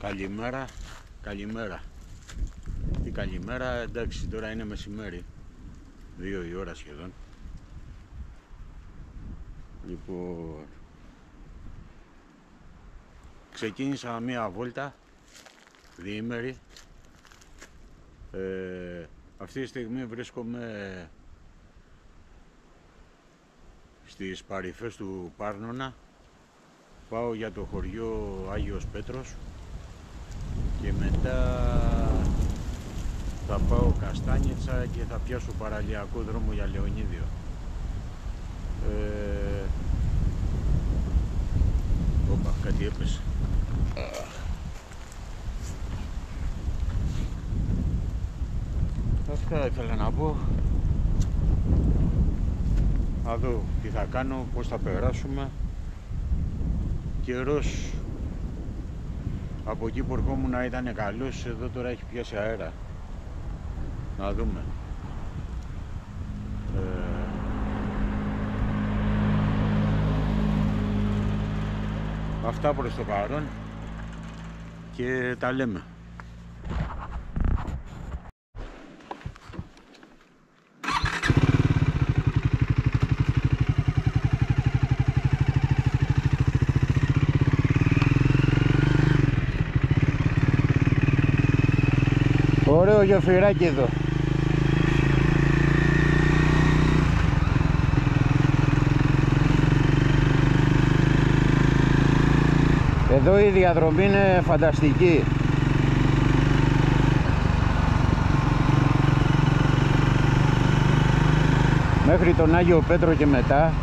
Καλημέρα, καλημέρα. Τι καλημέρα, εντάξει, τώρα είναι μεσημέρι, 2 η ώρα σχεδόν. Λοιπόν, ξεκίνησα μία βόλτα διήμερη. Αυτή τη στιγμή βρίσκομαι στις παρυφές του Πάρνονα. Πάω για το χωριό Άγιος Πέτρος και μετά θα πάω Καστάνιτσα και θα πιάσω παραλιακό δρόμο για Λεωνίδιο. Όπα, κάτι έπεσε. Αυτά ήθελα να πω. Να δω τι θα κάνω, πώς θα περάσουμε. Καιρός από εκεί που ερχόμουν ήταν καλός, εδώ τώρα έχει πιάσει αέρα. Να δούμε. Αυτά προς το παρόν και τα λέμε. Ωραίο γεφυράκι εδώ. Εδώ η διαδρομή είναι φανταστική. Μέχρι τον Άγιο Πέτρο και μετά.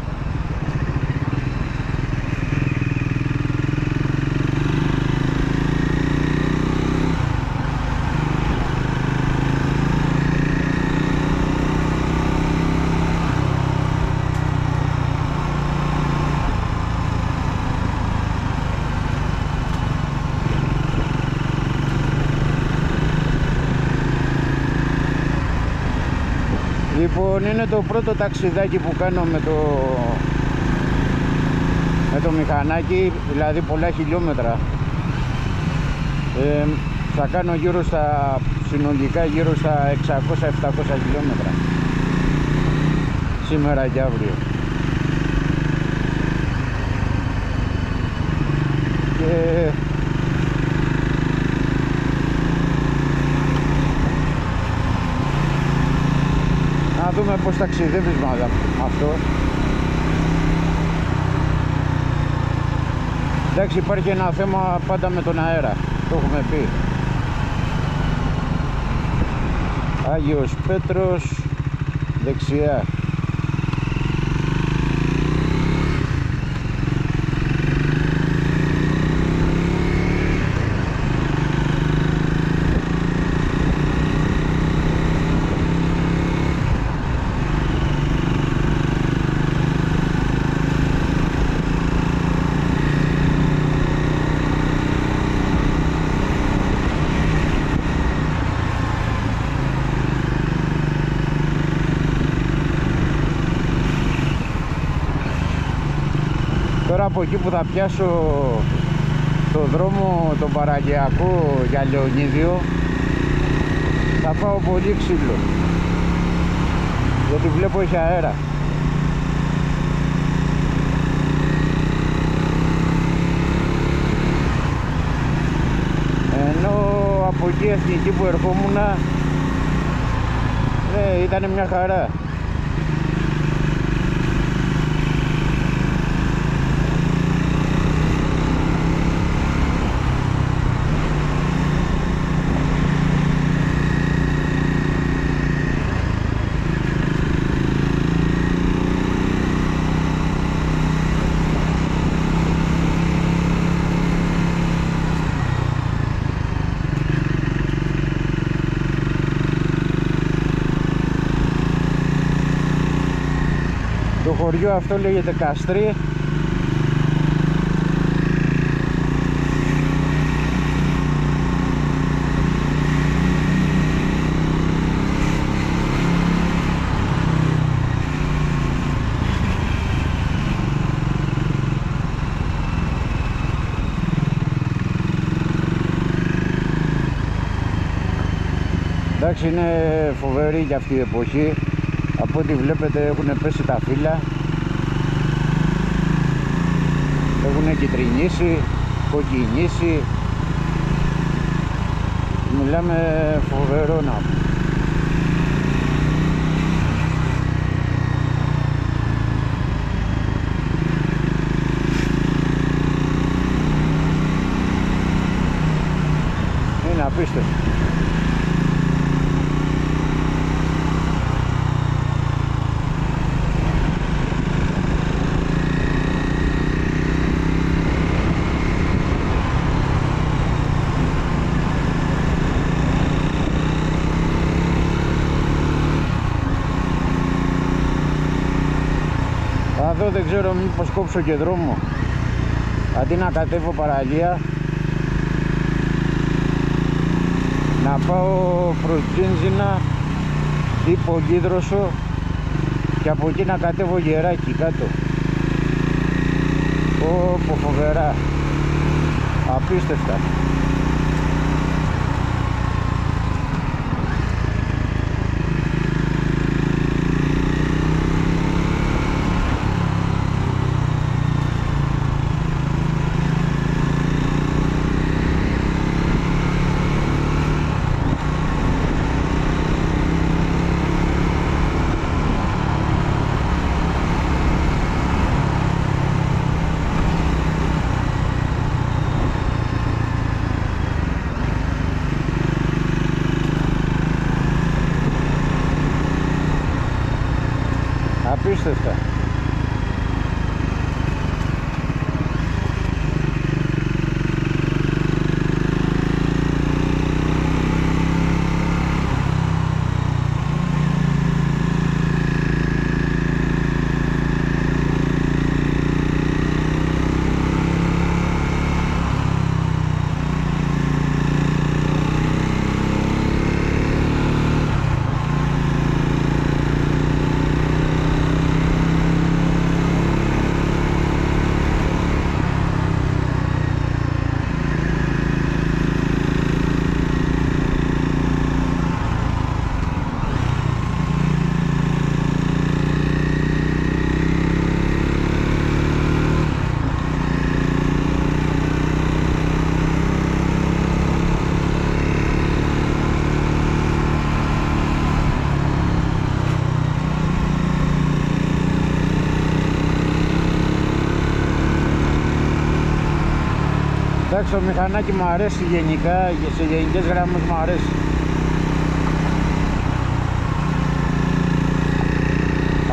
Λοιπόν, είναι το πρώτο ταξιδάκι που κάνω με το μηχανάκι, δηλαδή πολλά χιλιόμετρα. Θα κάνω συνολικά γύρω στα 600-700 χιλιόμετρα σήμερα και αύριο. Και να δούμε πώς ταξιδεύεις με αυτό. Εντάξει, υπάρχει ένα θέμα πάντα με τον αέρα, το έχουμε πει. Άγιος Πέτρος, δεξιά. Τώρα από εκεί που θα πιάσω το δρόμο τον παραλιακό για Λεωνίδιο θα πάω πολύ ξύλο, γιατί βλέπω έχει αέρα. Ενώ από εκεί εθνική που ερχόμουν ήταν μια χαρά. Το χωριό αυτό λέγεται Καστρί. Εντάξει, είναι φοβερή για αυτή η εποχή. Από ό,τι βλέπετε έχουν πέσει τα φύλλα, έχουν κυτρινήσει, κοκκινήσει. Μιλάμε φοβερό να πούμε. Είναι απίστευτο. Εδώ δεν ξέρω μήπως κόψω και δρόμο, αντί να κατέβω παραλία να πάω προς Τζίνζινα ή Πολύδροσο και από εκεί να κατέβω Γεράκι κάτω. Ω, φοβερά, απίστευτα. Απίστευτα. Εντάξει, το μηχανάκι μου αρέσει γενικά, σε γενικές γραμμές μου αρέσει.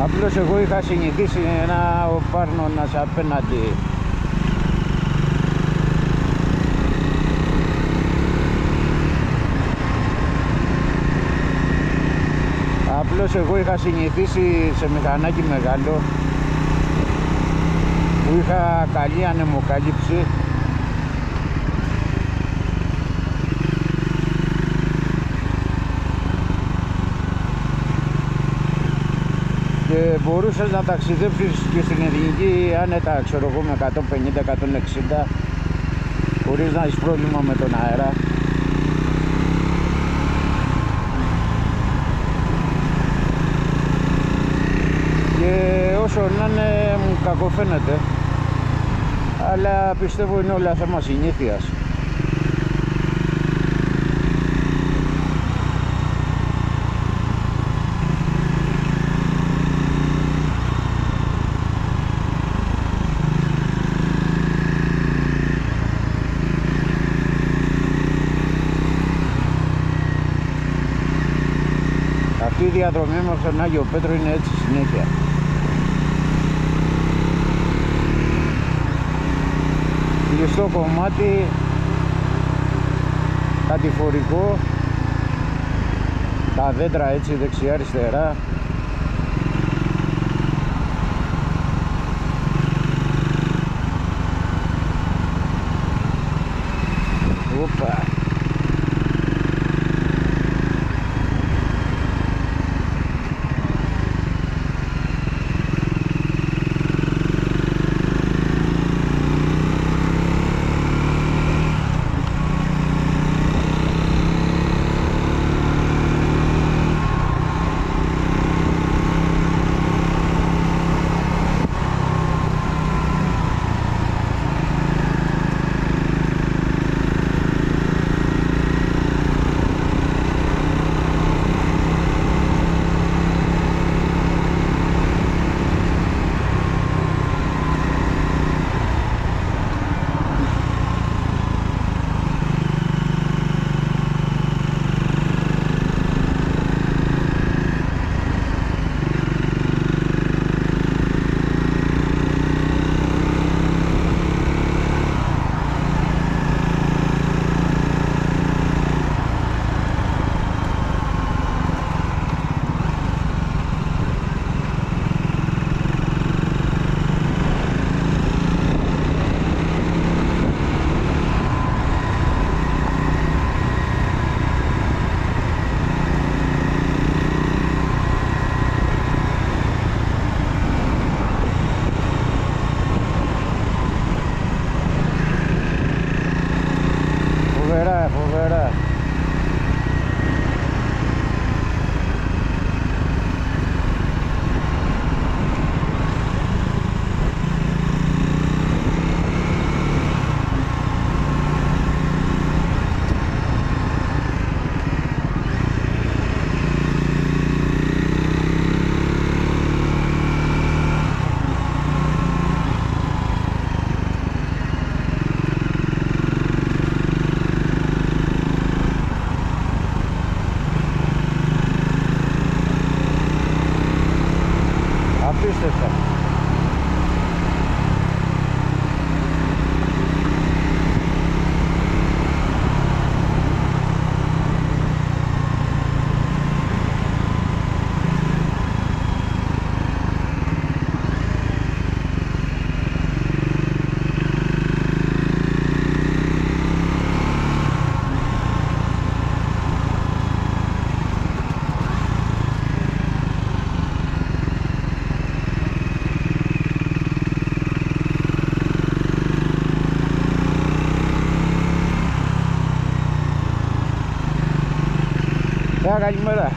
Απλώς εγώ είχα συνηθίσει ένα Πάρνονας απέναντι. Απλώς εγώ είχα συνηθίσει σε μηχανάκι μεγάλο που είχα καλή ανεμοκάλυψη. Και μπορούσες να ταξιδέψεις και στην εθνική άνετα, ξέρω εγώ, με 150-160 χωρίς να έχεις πρόβλημα με τον αέρα. Και όσο να είναι μου κακοφαίνεται, αλλά πιστεύω είναι όλα θέμα συνήθειας. Αυτή η διαδρομή μας στον Άγιο Πέτρο είναι έτσι συνέχεια. Κλειστό κομμάτι, κατηφορικό, τα δέντρα έτσι δεξιά αριστερά. Οπα. καλημέρα.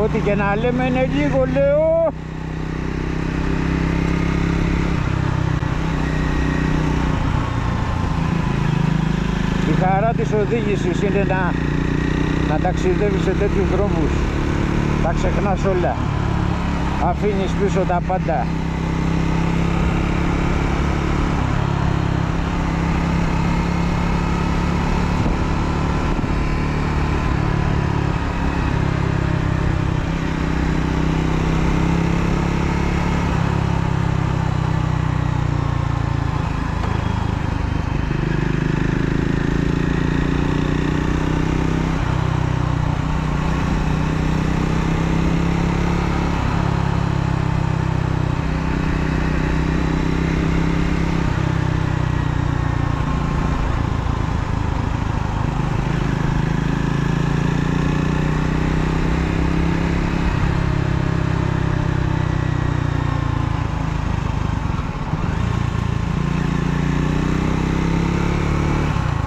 Ό,τι και να λέμε είναι λίγο, λέω. Η χαρά της οδήγησης είναι να ταξιδεύεις σε τέτοιους δρόμους. Τα ξεχνάς όλα. Αφήνεις πίσω τα πάντα.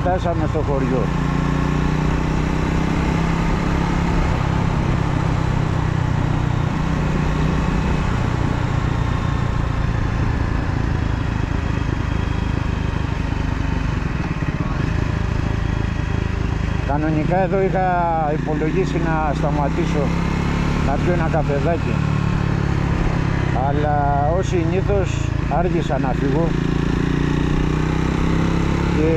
Φτάσαμε στο χωριό. Κανονικά εδώ είχα υπολογίσει να σταματήσω να πιω ένα καφεδάκι, αλλά ως συνήθως άργησα να φύγω και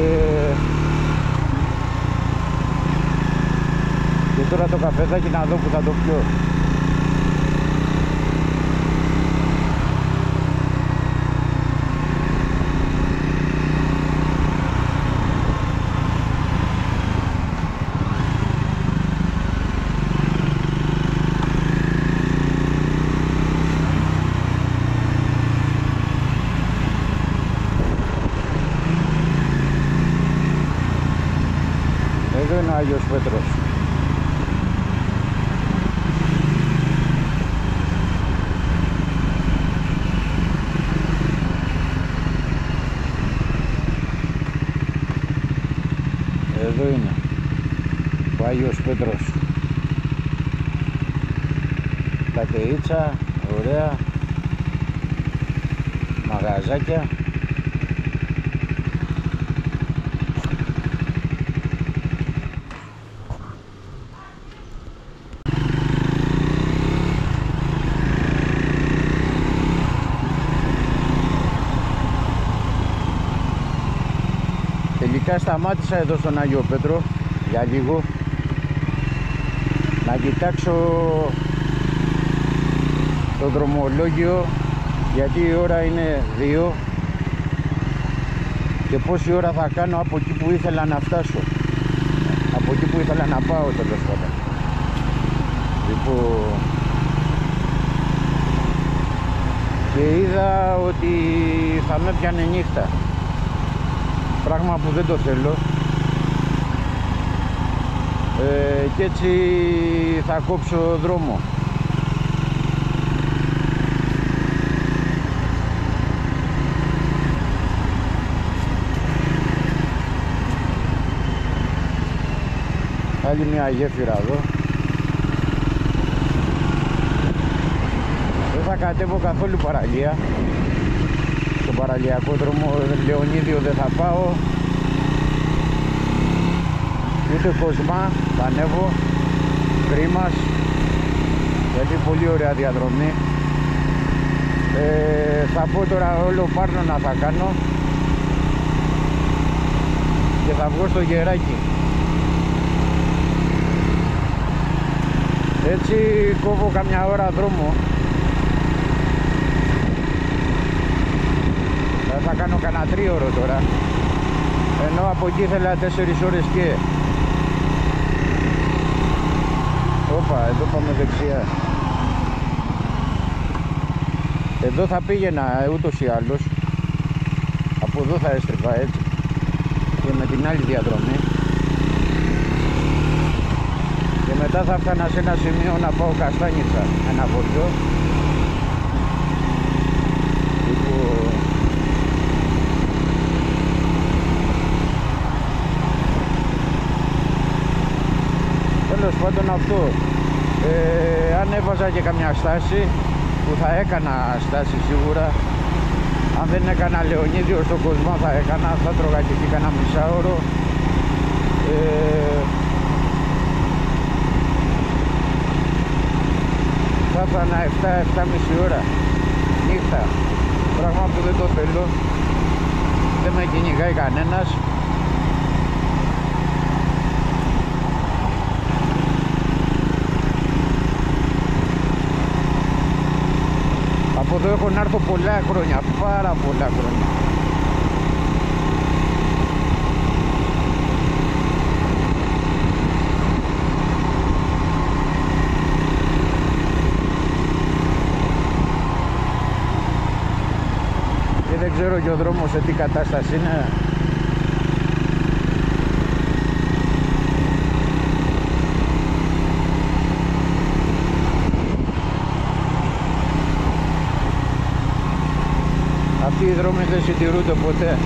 τώρα το καφεδάκι να δω που θα το πιω. Εδώ είναι ο Άγιος Πέτρος. Εδώ είναι ο Άγιος Πέτρος. Κατεΐτσα, ωραία, μαγαζάκια. Τελικά σταμάτησα εδώ στον Άγιο Πέτρο για λίγο να κοιτάξω το δρομολόγιο, γιατί η ώρα είναι 2 και πόση ώρα θα κάνω από εκεί που ήθελα να φτάσω, από εκεί που ήθελα να πάω τέλος πάντων. Λοιπόν, και είδα ότι θα με πιάνε νύχτα, πράγμα που δεν το θέλω, και έτσι θα κόψω δρόμο. Άλλη μια γέφυρα εδώ. Δεν θα κατέβω καθόλου παραλία. Στον παραλιακό δρόμο Λεωνίδιο δεν θα πάω, ούτε Κοσμά θα ανέβω, Κρήμας, γιατί πολύ ωραία διαδρομή. Θα πω τώρα όλο Πάρνονα θα κάνω και θα βγω στο Γεράκι. Έτσι κόβω καμιά ώρα δρόμο. Θα κάνω κανένα 3ωρο τώρα, ενώ από εκεί ήθελα 4 ώρες και. Όπα, εδώ πάμε δεξιά. Εδώ θα πήγαινα ούτως ή άλλως. Από εδώ θα έστρεφα έτσι. Και με την άλλη διαδρομή. Και μετά θα φτάνα σε ένα σημείο να πάω Καστάνιτσα, ένα χωριό. Τέλος πάντων αυτό, αν έβαζα και καμιά στάση, που θα έκανα στάση σίγουρα, αν δεν έκανα Λεωνίδιο στον κόσμο θα έκανα, θα τρώγα και εκεί κανένα μισάωρο. Θα έφανα 7-7,5 ώρα νύχτα, πράγμα που δεν το θέλω, δεν με κυνηγάει κανένας. Από εδώ έχω να έρθω πολλά χρόνια, πάρα πολλά χρόνια. Και δεν ξέρω και ο δρόμος σε τι κατάσταση είναι. Αυτοί οι δρόμοι δεν συντηρούνται ποτέ.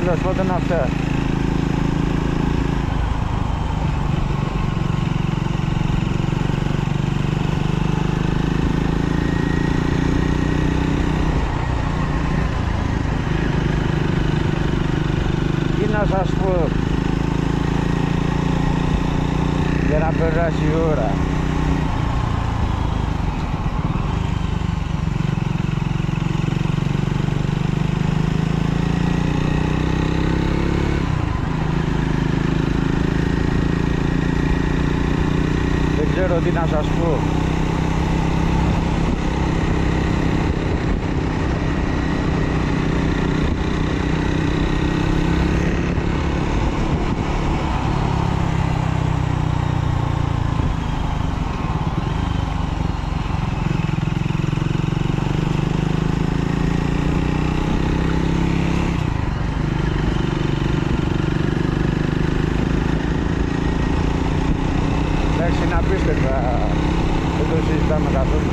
Τέλος πάντων αυτά. Τι να σας πω, για να περάσει η ώρα. Δεν ξέρω τι να σας πω. Εντάξει, είναι απίστευτα, δεν το συζητάμε καθόλου.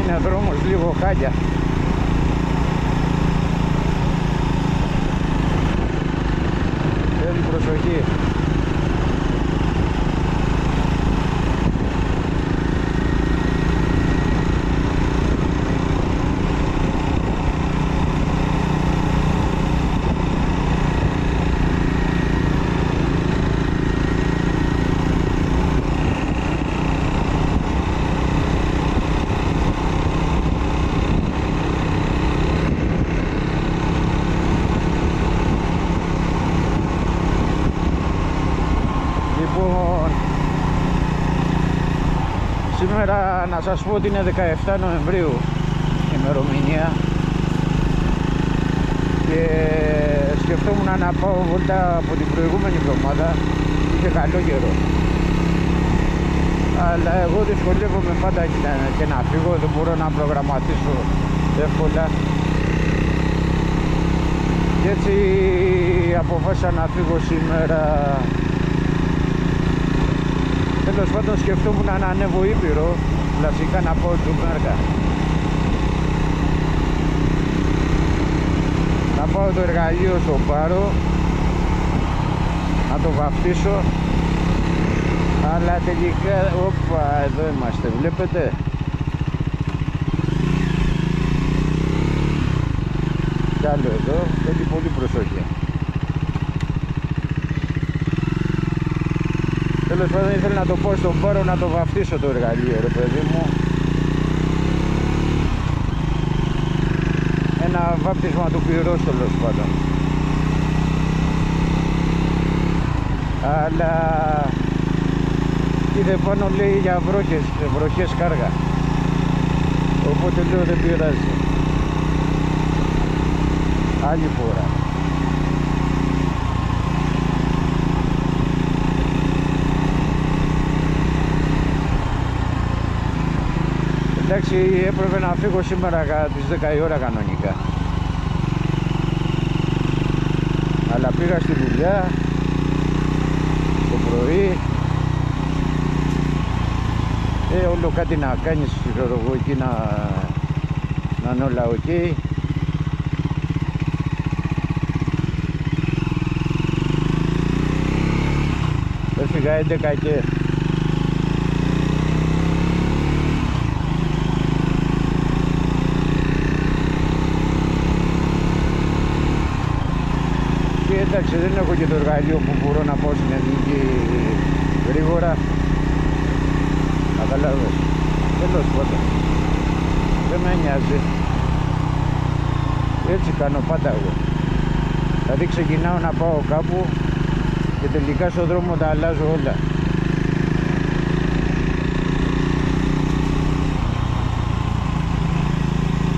Είναι δρόμος λίγο χάλια. Θέλει προσοχή. Λοιπόν, σήμερα να σας πω ότι είναι 17 Νοεμβρίου ημερομηνία και και σκεφτόμουν να πάω βόλτα από την προηγούμενη εβδομάδα, είχε καλό καιρό. Αλλά εγώ δυσκολεύομαι πάντα και να φύγω, δεν μπορώ να προγραμματίσω εύκολα. Και έτσι αποφάσισα να φύγω σήμερα. Τέλος πάντων σκεφτόμουν να ανέβω Ήπειρο, κλασικά να πάω Τζουμέρκα. Να πάω το εργαλείο στο Πάρο, να το βαφτίσω. Αλλά τελικά, όπα, εδώ είμαστε, βλέπετε. Κι άλλο εδώ, θέλει πολύ προσοχή. Τέλος πάντων ήθελα να το πω στον Πάρο να το βαφτίσω το εργαλείο, ρε παιδί μου. Ένα βάπτισμα του πυρός, τέλος πάντων. Αλλά είδε πάνω λέει για βροχές κάργα. Οπότε λέω δεν πειράζει. Άλλη φορά. Εντάξει, έπρεπε να φύγω σήμερα τις 10 η ώρα κανονικά. Αλλά πήγα στη δουλειά το πρωί. Όλο κάτι να κάνεις, ξέρω εγώ, εκεί να είναι όλα ok. Έφυγα 11 και εντάξει, δεν έχω και το εργαλείο που μπορώ να πάω στην Εθνική γρήγορα. Καταλάβες. Τέλος πάντων. Δεν με νοιάζει. Έτσι κάνω πάντα εγώ. Δηλαδή ξεκινάω να πάω κάπου και τελικά στον δρόμο τα αλλάζω όλα.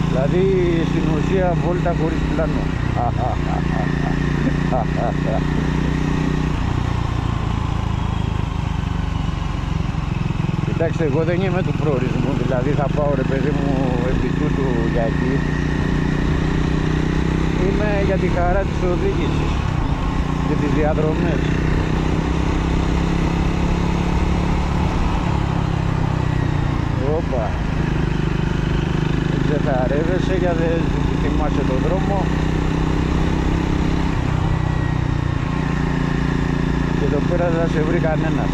Δηλαδή στην ουσία βόλτα χωρίς πλάνο. Κοιτάξτε, εγώ δεν είμαι του προορισμού, δηλαδή θα πάω ρε παιδί μου επί τούτου για εκεί. Είμαι για τη χαρά της οδήγησης και τις διαδρομές. Όπα. Δεν ξεθαρεύεσαι για δεν θυμάσαι τον δρόμο. Και εδώ πέρα δεν θα σε βρει κανένας.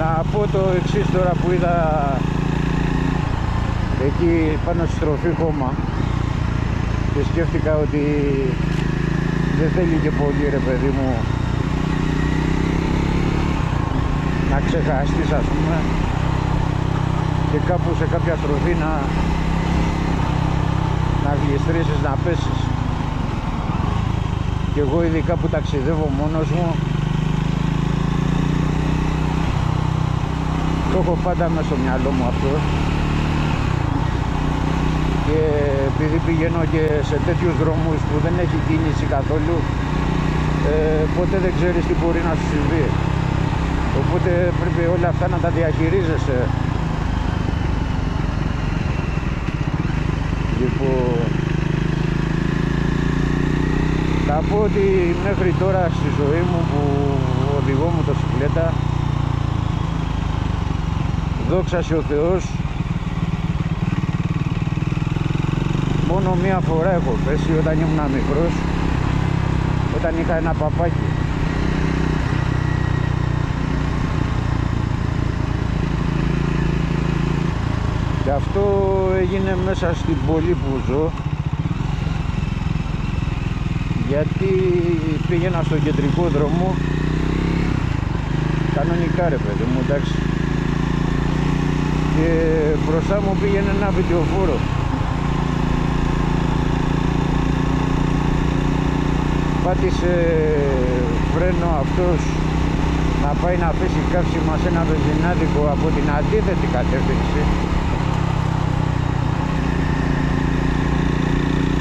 Να πω το εξής τώρα που είδα εκεί πάνω στη στροφή χώμα και σκέφτηκα ότι δεν θέλει και πολύ ρε παιδί μου να ξεχαστείς ας πούμε και κάπου σε κάποια στροφή να γλιστρήσεις, να πέσεις. Και εγώ ειδικά που ταξιδεύω μόνος μου το έχω πάντα μέσα στο μυαλό μου αυτό και επειδή πηγαίνω και σε τέτοιους δρόμους που δεν έχει κίνηση καθόλου ποτέ δεν ξέρεις τι μπορεί να σου συμβεί. οπότε πρέπει όλα αυτά να τα διαχειρίζεσαι. Λοιπόν, θα πω ότι μέχρι τώρα στη ζωή μου που οδηγώ μοτοσυκλέτα, δόξα σε ο Θεός, μόνο μία φορά έχω πέσει, όταν ήμουν μικρός, όταν είχα ένα παπάκι. Και αυτό έγινε μέσα στην πόλη που ζω, γιατί πήγαινα στον κεντρικό δρόμο κανονικά, ρε παιδί μου, εντάξει, και μπροστά μου πήγαινε ένα βιντεοφόρο. Πάτησε φρένο αυτός να πάει να αφήσει καύσιμα σε ένα βενζινάδικο από την αντίθετη κατεύθυνση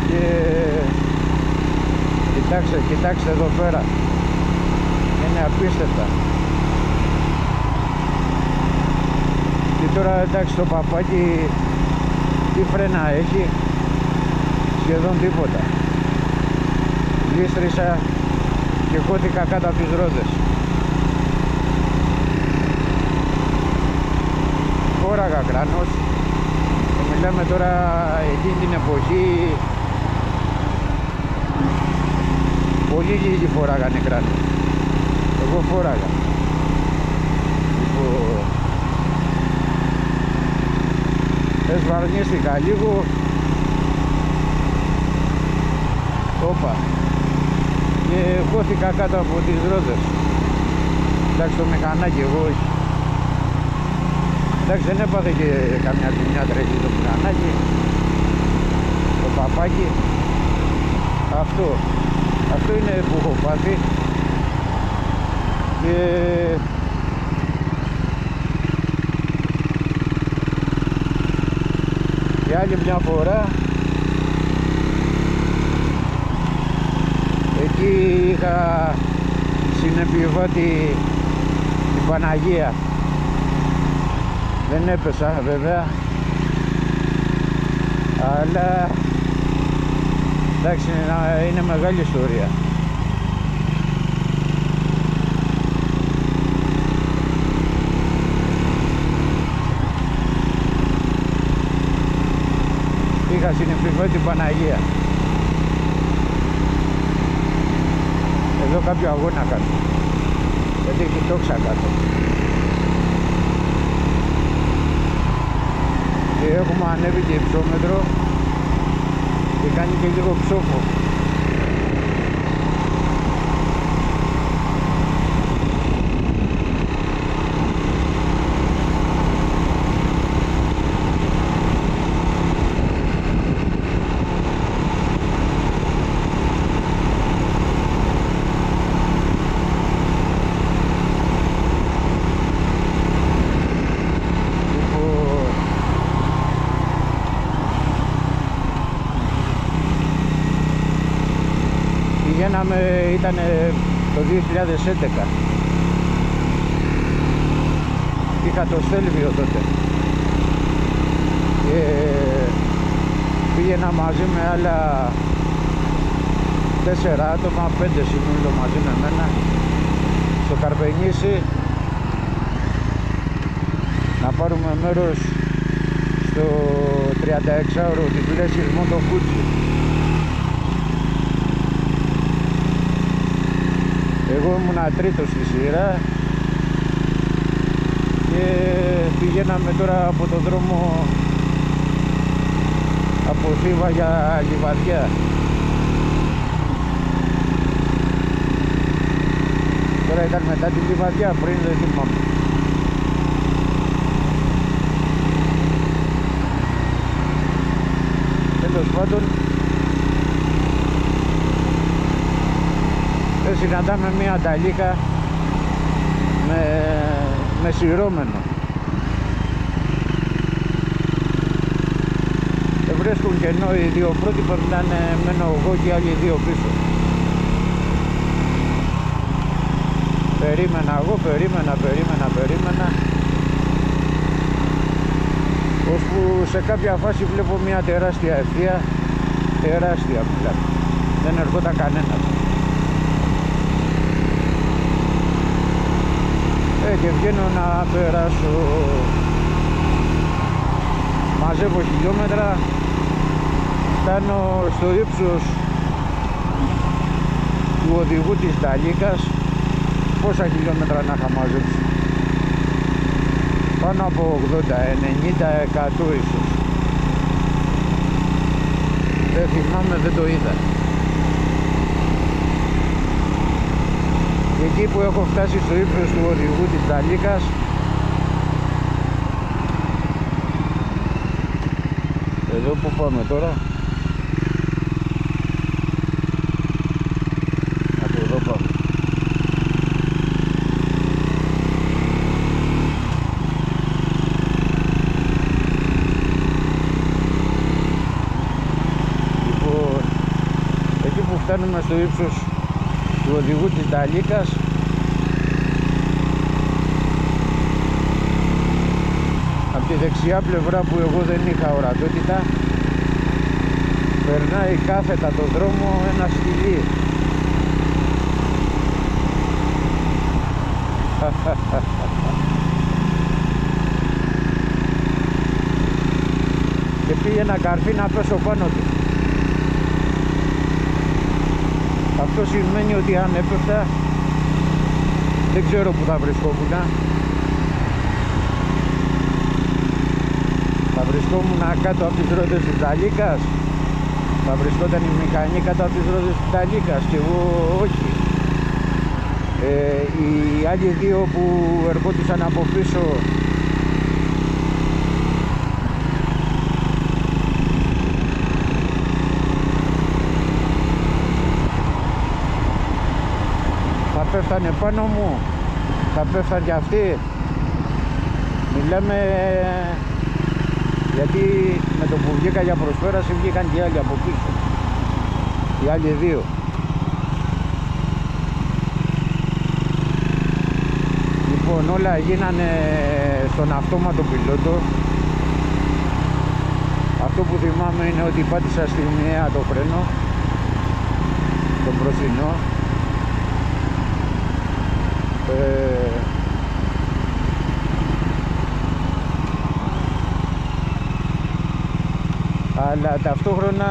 και κοιτάξτε εδώ πέρα, είναι απίστευτα. Και τώρα εντάξει, το παπάκι τι φρένα έχει? Σχεδόν τίποτα. Γλίστρισα και χώθηκα κάτω από τις ρόδες. Φόραγα κράνος και μιλάμε τώρα εκείνη την εποχή, πολύ λίγοι φοράγανε κράνος. Εγώ φόραγα. Λοιπόν, εσβαρνίστηκα λίγο. Όπα. Και χώθηκα κάτω από τις ρόδες. Εντάξει, το μηχανάκι εγώ όχι. Εντάξει, δεν έπαθε και καμιά ζημιά τρέχει το μηχανάκι, το παπάκι. Αυτό είναι που έχω πάθει. Και άλλη μια φορά εκεί είχα συνεπιβάτη την Παναγία. Δεν έπεσα βέβαια, αλλά εντάξει, είναι μεγάλη ιστορία. Είχα συνεπιβάτη την Παναγία. Εδώ κάποιο αγώνα κάτω, γιατί έχει τόξα κάτω. Και έχουμε ανέβει και υψόμετρο και κάνει και λίγο ψόφο. Ήταν το 2011. Είχα το Στέλβιο τότε και πήγαινα μαζί με άλλα 4 άτομα, 5 συνούλο μαζί με μένα, στο Καρπενήσι, να πάρουμε μέρος στο 36ωρο της Πλέσης Moto Guzzi. Εγώ ήμουνα τρίτος στη σειρά και πηγαίναμε τώρα από το δρόμο από Θήβα για Λιβαδιά. Τώρα ήταν μετά τη Λιβαδιά, πριν δεν θυμάμαι. Τέλος πάντων, συναντάμε μια ανταλίκα με σειρώμενο. Βρίσκουν κενό οι δύο πρώτοι, περνάνε μένω εγώ και οι άλλοι δύο πίσω. περίμενα εγώ, περίμενα ώσπου σε κάποια φάση βλέπω μια τεράστια ευθεία, τεράστια μιλάμε, δεν ερχόταν κανένας. Και βγαίνω να περάσω, μαζεύω χιλιόμετρα, φτάνω στο ύψος του οδηγού της Ταλίκας. Πόσα χιλιόμετρα να είχα μαζέψει? Πάνω από 80, 90, 100 ίσως. Δεν θυμάμαι, δεν το είδα. Και εκεί που έχω φτάσει στο ύψος του οδηγού της Ταλίκας, εδώ που πάμε τώρα, από εδώ πάμε. Λοιπόν, εκεί που φτάνουμε στο ύψος του οδηγού της Ταλίκας, από τη δεξιά πλευρά που εγώ δεν είχα ορατότητα, περνάει κάθετα το δρόμο ένα σκυλί. Και πήγε ένα καρφί να πέσω πάνω του. Αυτό σημαίνει ότι αν έπεφτα, δεν ξέρω που θα βρισκόμουν. Θα βρισκόμουν κάτω από τις ρόδες της Ταλίκας, θα βρισκόταν η μηχανή κάτω από τις ρόδες της Ταλίκας και εγώ όχι. Οι άλλοι δύο που ερχόντουσαν από πίσω θα πέφτανε πάνω μου, θα πέφταν και αυτοί. Μιλάμε, γιατί με το που βγήκα για προσπέραση βγήκαν και οι άλλοι από πίσω, οι άλλοι δύο. Λοιπόν, όλα γίνανε στον αυτόματο πιλότο. Αυτό που θυμάμαι είναι ότι πάτησα στη μία το φρένο, το μπροστινό. Αλλά ταυτόχρονα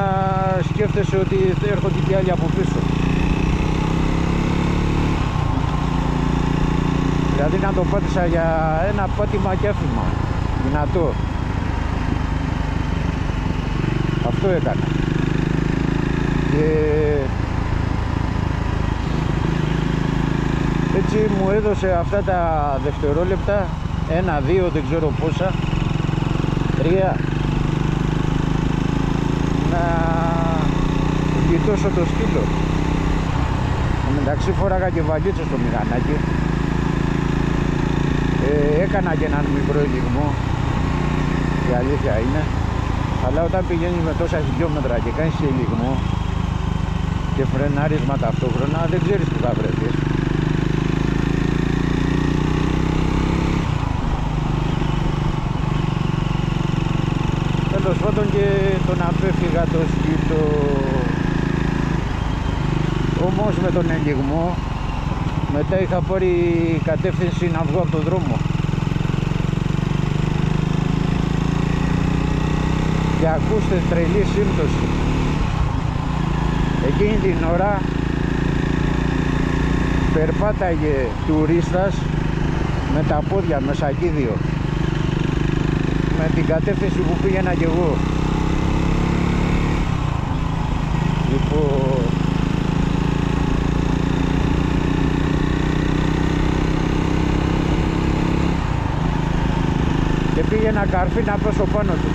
σκέφτεσαι ότι έρχονται και άλλοι από πίσω. Δηλαδή να το πάτησα για ένα πάτημα και άφημα δυνατό. Αυτό έκανα. Και έτσι μου έδωσε αυτά τα δευτερόλεπτα, 1, 2, δεν ξέρω πόσα, 3, να γλιτώσω το σκύλο. Μεταξύ φοράγα και βαλίτσα στο μηχανάκι. Έκανα και έναν μικρό ελιγμό, η αλήθεια είναι. Αλλά όταν πηγαίνεις με τόσα χιλιόμετρα και κάνεις και ελιγμό και φρενάρισμα ταυτόχρονα, δεν ξέρεις που θα βρεθείς. Τέλος πάντων και τον απέφυγα το σκύλο. Όμως με τον ελιγμό μετά είχα πάρει κατεύθυνση να βγω από τον δρόμο. Και ακούστε, τρελή σύμπτωση. Εκείνη την ώρα περπάταγε τουρίστας με τα πόδια, με σακίδιο, με την κατεύθυνση που πήγαινα κι εγώ. Λοιπόν, και πήγε ένα καρφί να πέσω πάνω του.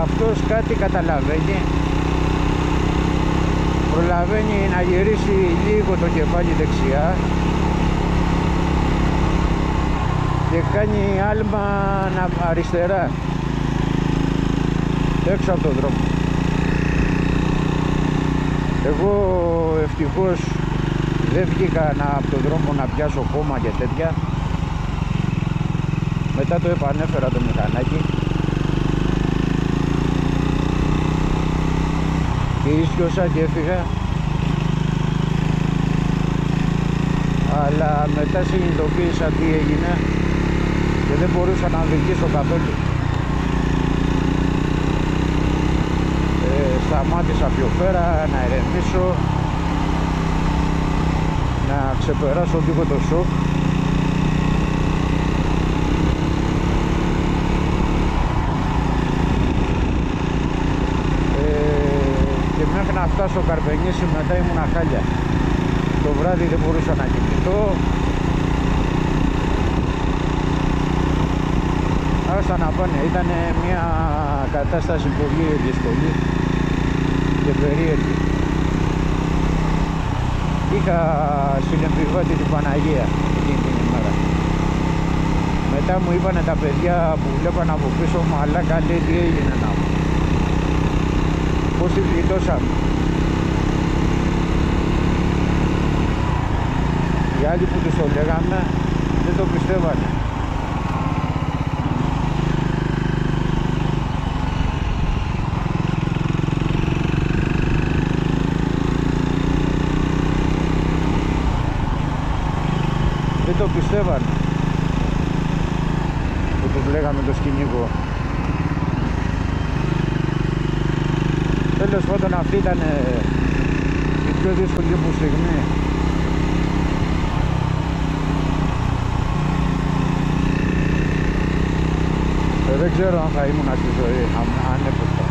Αυτός κάτι καταλαβαίνει, προλαβαίνει να γυρίσει λίγο το κεφάλι δεξιά και κάνει άλμα αριστερά έξω από τον δρόμο. Εγώ ευτυχώς Δεν βγήκα από τον δρόμο να πιάσω κόμμα και τέτοια. Μετά το επανέφερα το μηχανάκι και ίσιοσα και έφυγα. Αλλά μετά συνειδητοποίησα τι έγινε και δεν μπορούσα να οδηγήσω καθόλου. Σταμάτησα πιο πέρα να ηρεμήσω, να ξεπεράσω λίγο το σοκ. Και μέχρι να φτάσω Καρπενήσι μετά ήμουνα χάλια. Το βράδυ δεν μπορούσα να κοιμηθώ. Άστα να πάνε, ήταν μια κατάσταση πολύ δύσκολη και περίεργη. Είχα συνεπιβάτη την Παναγία εκείνη την ημέρα. Μετά μου είπανε τα παιδιά που βλέπαν από πίσω, μαλάκα, λέει, τι έγινε να μου, πώς τη γλιτώσαμε. Οι άλλοι που τους το λέγαμε δεν το πιστεύανε. Δεν το πιστεύανε που τους λέγαμε το σκηνικό. Τέλος πάντων, αυτή ήταν η πιο δύσκολη μου στιγμή. Δεν ξέρω αν θα ήμουν στη ζωή, αν έπρεπε.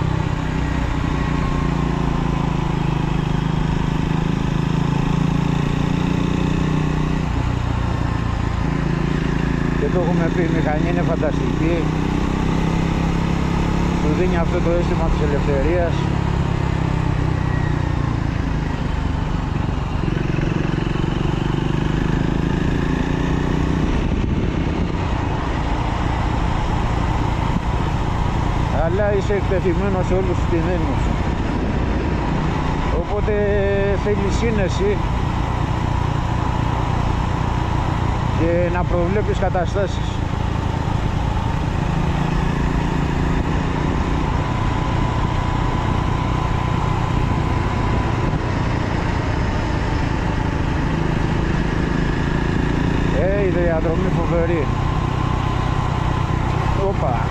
Και το έχουμε πει, η μηχανή είναι φανταστική. Σου δίνει αυτό το αίσθημα της ελευθερίας. Αλλά είσαι εκτεθειμένος σε όλους τους κινδύνους. Οπότε θέλει σύνεση και να προβλέπεις καταστάσεις. Η διαδρομή φοβερή. Όπα.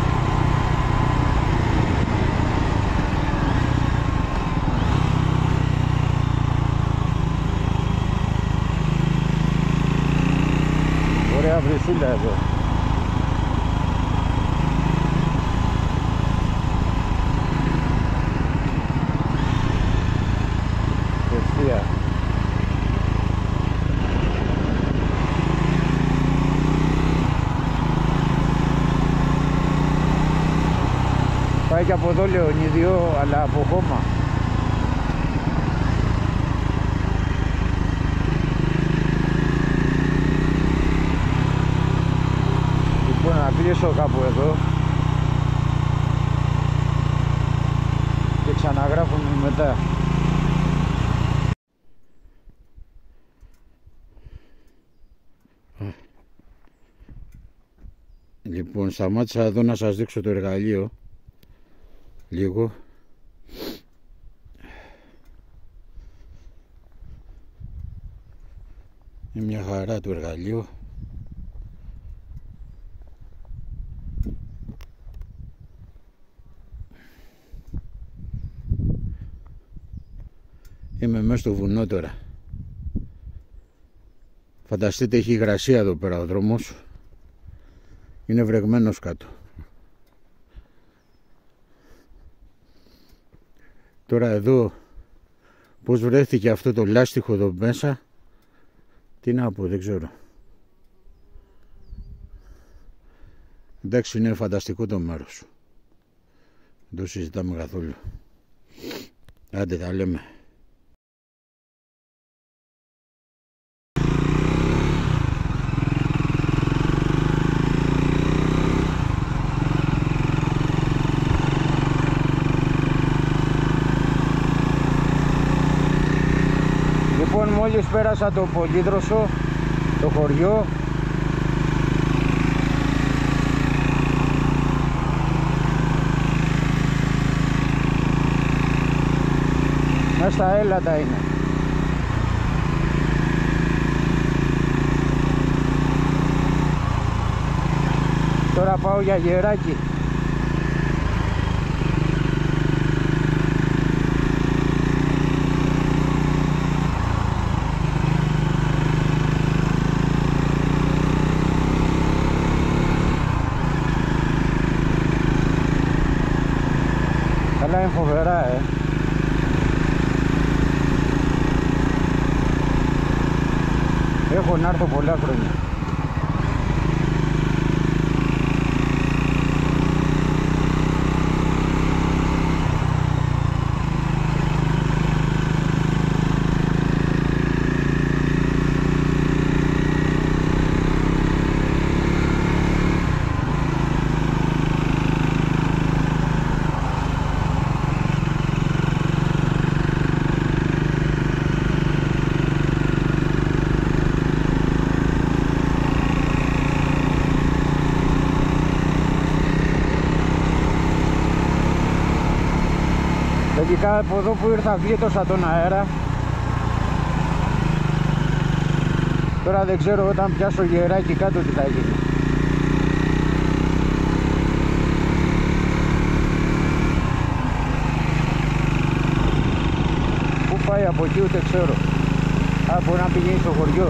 Ωραία βρυσούλα εδώ. Ευθεία. Πάει και από εδώ Λεωνίδιο, αλλά από χώμα. Λοιπόν, να κλείσω κάπου εδώ και ξαναγράφουμε μετά. Λοιπόν, σταμάτησα εδώ να σας δείξω το εργαλείο λίγο. Είναι μια χαρά το εργαλείο. Είμαι μέσα στο βουνό τώρα. Φανταστείτε, έχει υγρασία εδώ πέρα ο δρόμος. Είναι βρεγμένος κάτω. Τώρα εδώ πώς βρέθηκε αυτό το λάστιχο εδώ μέσα, τι να πω, δεν ξέρω. Εντάξει, είναι φανταστικό το μέρος. Δεν το συζητάμε καθόλου. Άντε, τα λέμε. Λοιπόν, μόλις πέρασα το Πολύδροσο, το χωριό, μέσα στα έλατα είναι. Τώρα πάω για Γεράκι. Καλά είναι φοβερά, Έχω να έρθω πολλά χρόνια. Τελικά από εδώ που ήρθα βγήτωσα τον αέρα. Τώρα δεν ξέρω όταν πιάσω Γεράκι κάτω τι θα γίνει. Πού πάει από εκεί ούτε ξέρω. Α, μπορεί να πηγαίνει στο χωριό.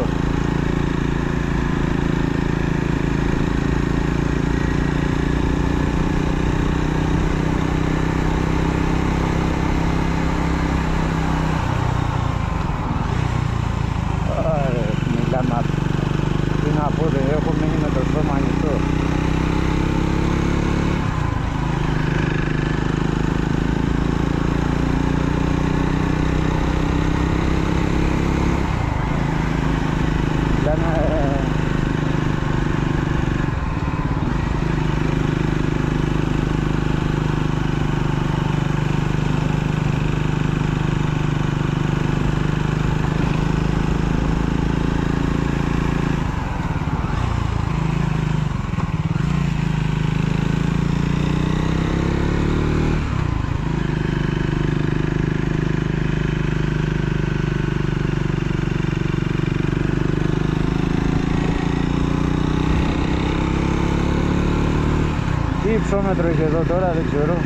Τι υψόμετρο έχει εδώ τώρα, δεν ξέρω.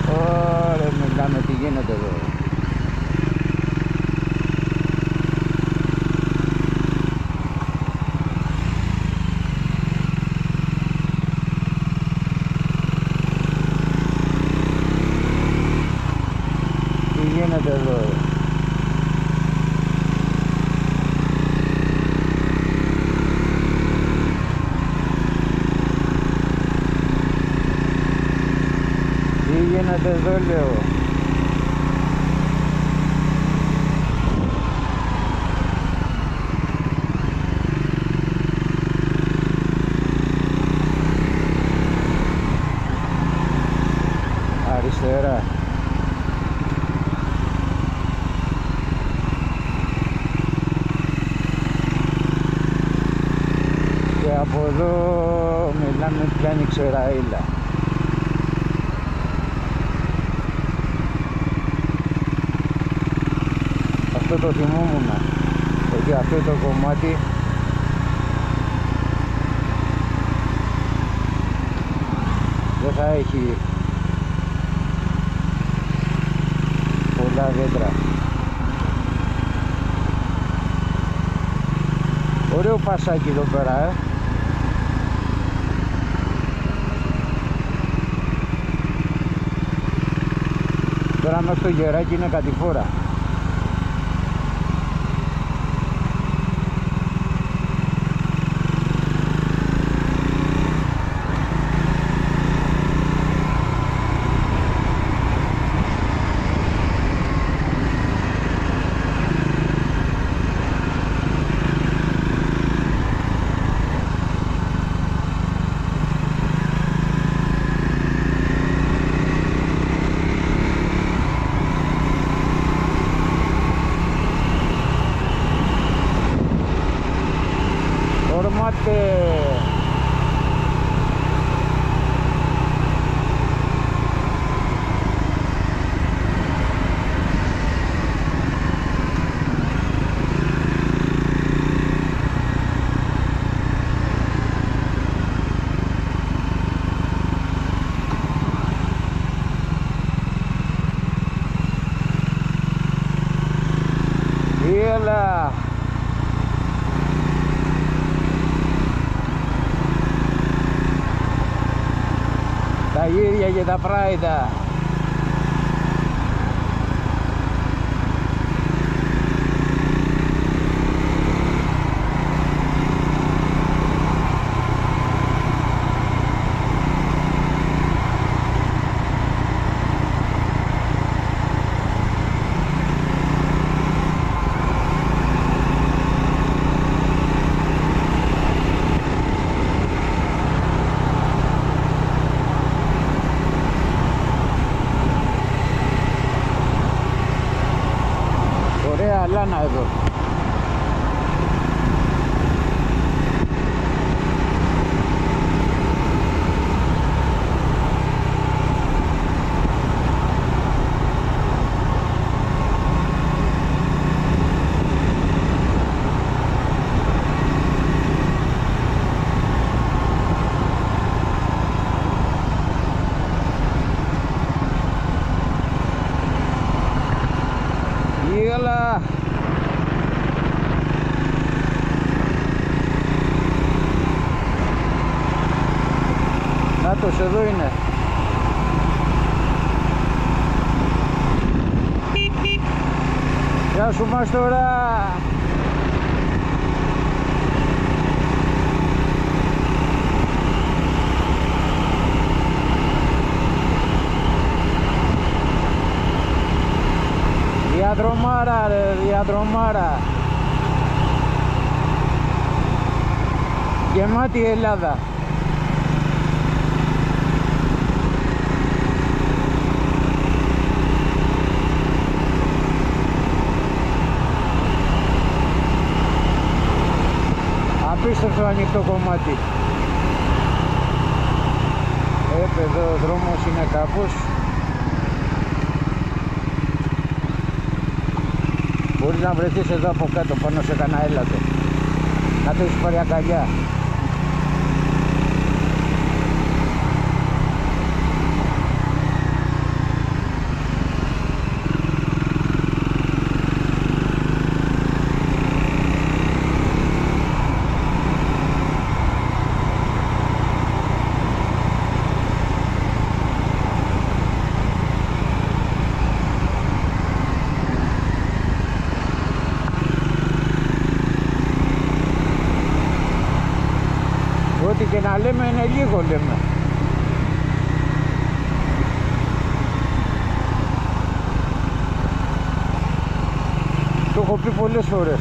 Ωραία, μιλάμε τι γίνεται εδώ. Τι γίνεται εδώ. Τι γίνεται εδώ, λέω. Αριστερά. Και από εδώ μιλάμε πιάνει Ξεραΐλα. Αυτό το θυμόμουν, ότι αυτό το κομμάτι δεν θα έχει πολλά δέντρα. Ωραίο πασάκι εδώ πέρα, Τώρα μέχρι το Γεράκι είναι κατηφόρα. Τα γύρια και τα πράιτα. Ωραία λάνα εδώ. Ήγαλα. Νάτος, εδώ είναι. Γεια σου Μάστορα. Διαδρομάρα ρε, διαδρομάρα. Γεμάτη η Ελλάδα. Απίστευτο ανοιχτό κομμάτι. Εδώ ο δρόμος είναι κάπως. Μπορείς να βρεθείς εδώ από κάτω πάνω σε κανένα έλατο. Να το έχεις πάρει αγκαλιά. Ό,τι και να λέμε είναι λίγο, λέμε. Το έχω πει πολλές φορές.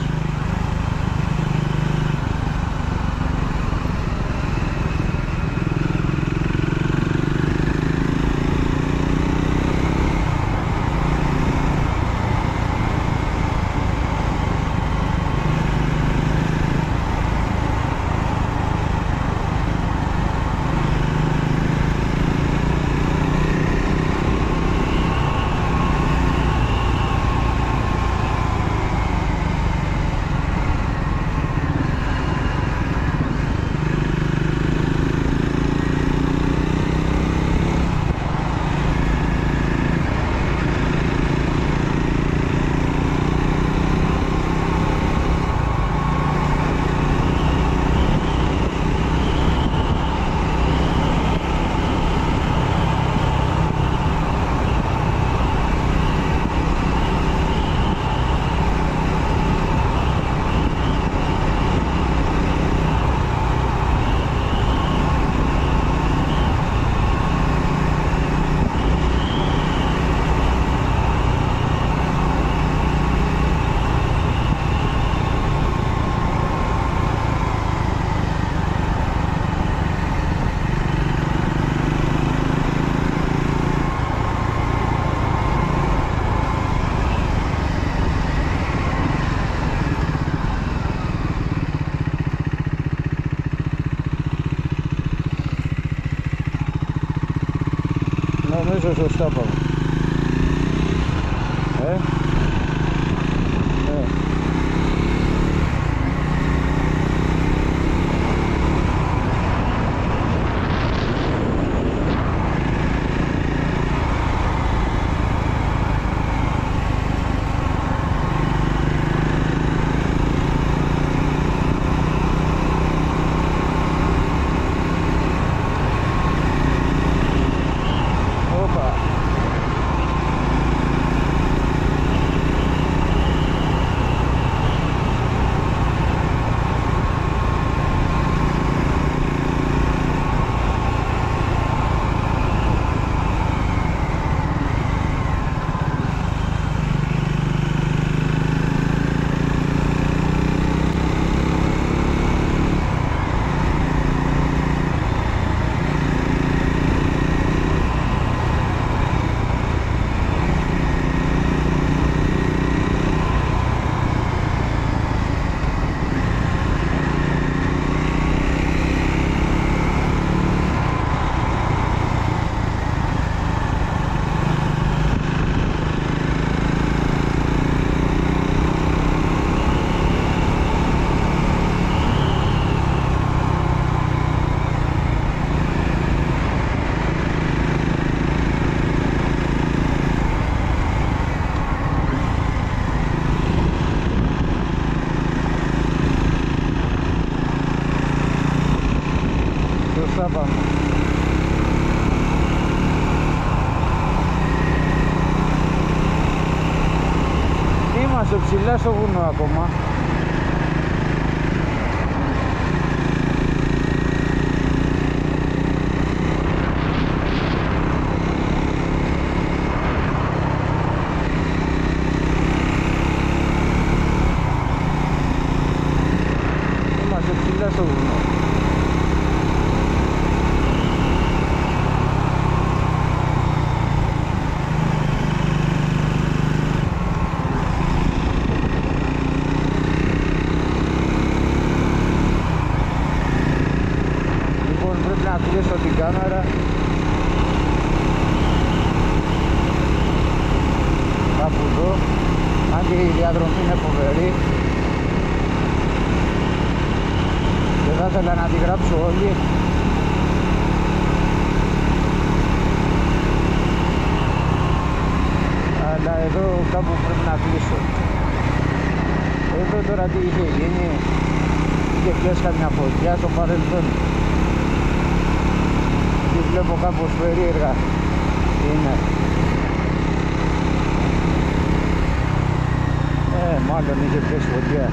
Νομίζω σωστά πάμε. Ναι. Σωστά πάμε. Είμαστε ψηλά στο βουνό ακόμα. Είμαστε ψηλά στο βουνό. Να κλείσω την κάμερα. Κάπου εδώ. Αν και η διαδρομή είναι φοβερή. Δεν θα ήθελα να τη γράψω όλη. Αλλά εδώ κάπου πρέπει να κλείσω. Εδώ τώρα τι είχε γίνει. Είχε πιάσει καμιά φωτιά στο παρελθόν. Βλέπω κάπως περίεργα είναι. Μάλλον είχε πιάσει φωτιά.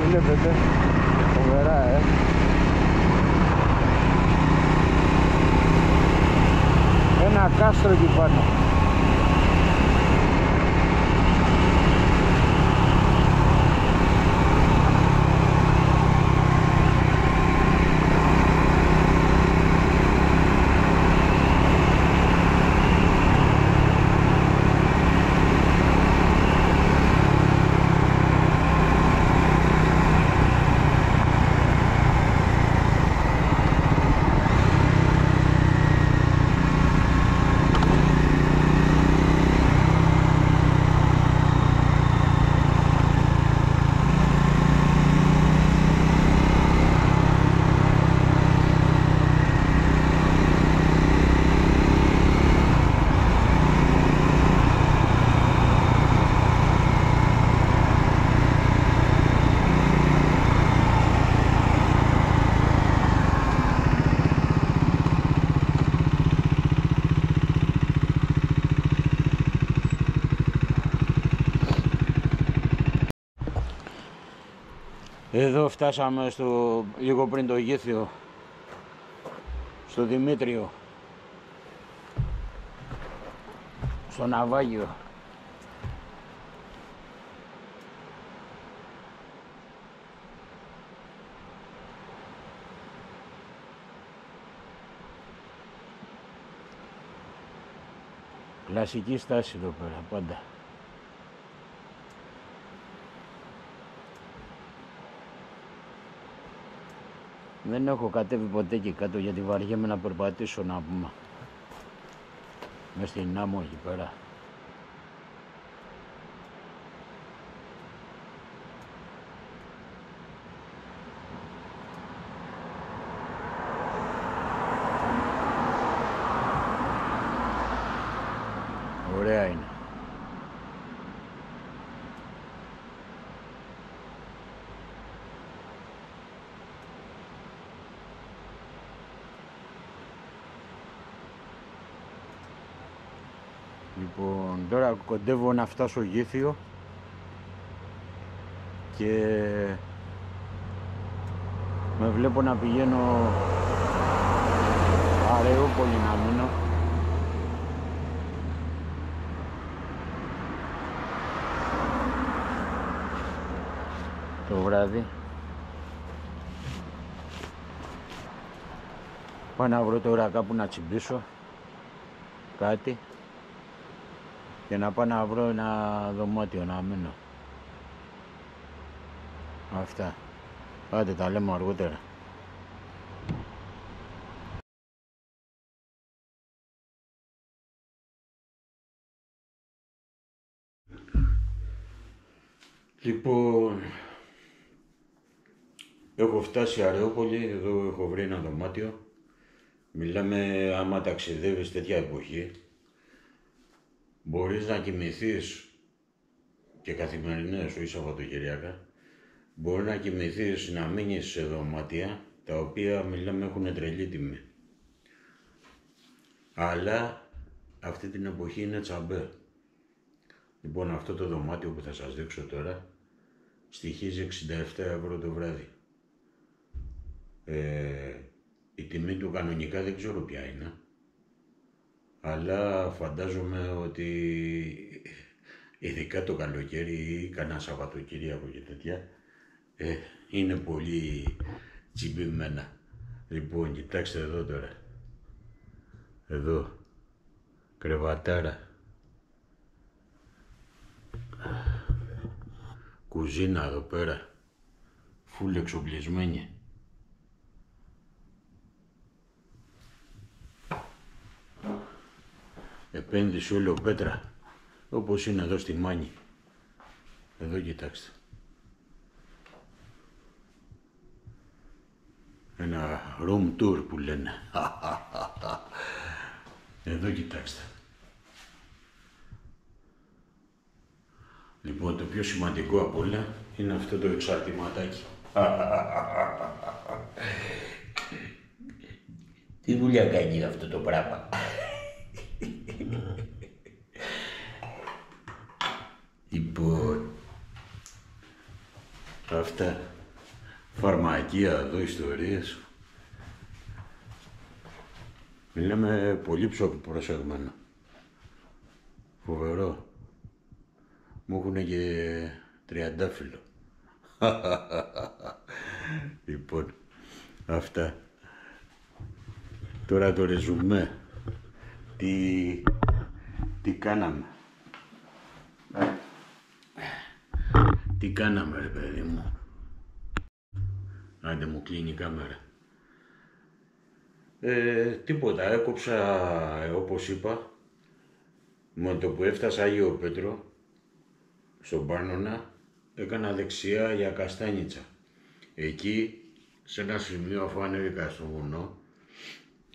Βλέπετε, φοβερά ένα κάστρο εκεί πάνω. Εδώ φτάσαμε λίγο πριν το Γήθιο, στο Δημήτριο, στο ναυάγιο. Κλασική στάση εδώ πέρα πάντα. Δεν έχω κατέβει ποτέ εκεί κάτω γιατί βαριέμαι να περπατήσω, να πούμε, μες στην άμμο εκεί πέρα. Ωραία είναι. Λοιπόν, τώρα κοντεύω να φτάσω Γήθιο και με βλέπω να πηγαίνω Αρεόπολη να μείνω. Το βράδυ. Πάω να βρω τώρα κάπου να τσιμπήσω κάτι και να πάω να βρω ένα δωμάτιο να μείνω. Αυτά. Άντε, τα λέμε αργότερα. Λοιπόν, έχω φτάσει Αρεόπολη, εδώ έχω βρει ένα δωμάτιο. Μιλάμε, άμα ταξιδεύεις τέτοια εποχή, μπορείς να κοιμηθείς και καθημερινές, όχι Σαββατοκυριακά, μπορεί να κοιμηθείς, να μείνεις σε δωμάτια, τα οποία μιλάμε έχουν τρελή τιμή. Αλλά αυτή την εποχή είναι τσαμπέ. Λοιπόν, αυτό το δωμάτιο που θα σας δείξω τώρα στοιχίζει 67 ευρώ το βράδυ. Η τιμή του κανονικά δεν ξέρω ποια είναι, αλλά φαντάζομαι ότι ειδικά το καλοκαίρι ή κανένα Σαββατοκύριακο και τέτοια είναι πολύ τσιμπημένα. Λοιπόν, κοιτάξτε εδώ τώρα. Εδώ, κρεβατάρα. Κουζίνα εδώ πέρα, φουλ εξοπλισμένη. Επένδυση όλο πέτρα, όπως είναι εδώ στη Μάνη. Εδώ κοιτάξτε. Ένα room tour που λένε. Εδώ κοιτάξτε. Λοιπόν, το πιο σημαντικό απ' όλα είναι αυτό το εξαρτηματάκι. Τι δουλειά κάνει αυτό το πράγμα? Λοιπόν, αυτά, φαρμακεία εδώ, ιστορίες. Μιλάμε πολύ προσεγμένο. Φοβερό. Μου έχουν και τριαντάφυλλο. Λοιπόν, αυτά. Τώρα το ρεζουμέ. Τι κάναμε. Τι κάναμε ρε παιδί μου. Άντε μου κλείνει η κάμερα. Τίποτα, έκοψα όπως είπα. Με το που έφτασα Άγιο Πέτρο, στον Πάρνονα, έκανα δεξιά για Καστάνιτσα. Εκεί, σε ένα σημείο αφού ανέβηκα στο βουνό,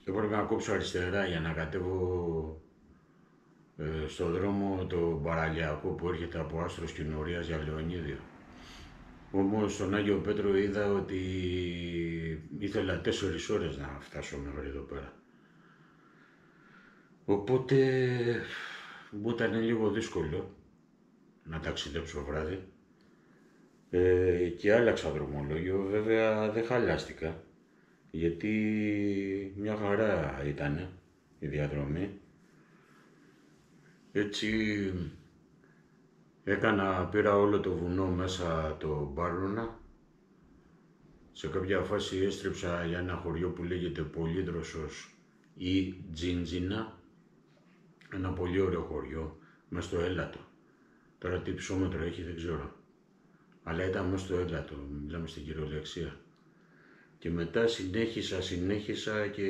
έπρεπε να κόψω αριστερά για να κατέβω στον δρόμο το παραλιακό που έρχεται από Άστρος Κοινορίας για Λεωνίδιο. Όμως στον Άγιο Πέτρο είδα ότι ήθελα 4 ώρες να φτάσω μέχρι εδώ πέρα. Οπότε μου ήταν λίγο δύσκολο να ταξιδέψω βράδυ και άλλαξα δρομολόγιο. Βέβαια δεν χαλάστηκα, γιατί μια χαρά ήταν η διαδρομή. Έτσι πήρα όλο το βουνό μέσα το Πάρνονα. Σε κάποια φάση έστριψα για ένα χωριό που λέγεται Πολύδροσος ή Τζίντζινα. Ένα πολύ ωραίο χωριό, μες στο Έλατο. Τώρα τι ψώμετρο έχει δεν ξέρω. Αλλά ήταν μες στο Έλατο, μιλάμε στην κυριολεξία. Και μετά συνέχισα και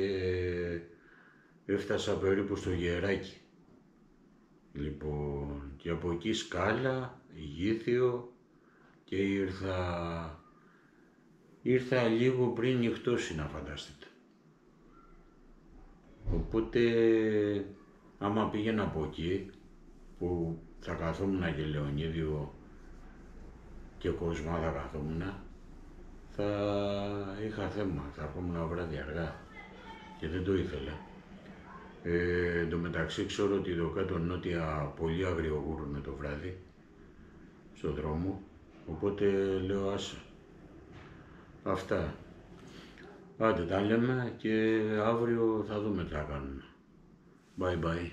έφτασα περίπου στο Γεράκι. Λοιπόν, και από εκεί Σκάλα, Γήθιο και ήρθα λίγο πριν νυχτώσει, να φανταστείτε. Οπότε, άμα πήγαινα από εκεί, που θα καθόμουν και Λεωνίδιο και Κοσμά θα καθόμουν, θα είχα θέμα, θα έρχομουν βράδυ αργά και δεν το ήθελα. Εν τω μεταξύ ξέρω ότι εδώ κάτω νότια πολύ αγριογούρουνε το βράδυ στον δρόμο, οπότε λέω άσε. Αυτά. Άντε τα λέμε και αύριο θα δούμε τι θα κάνουμε. Bye bye.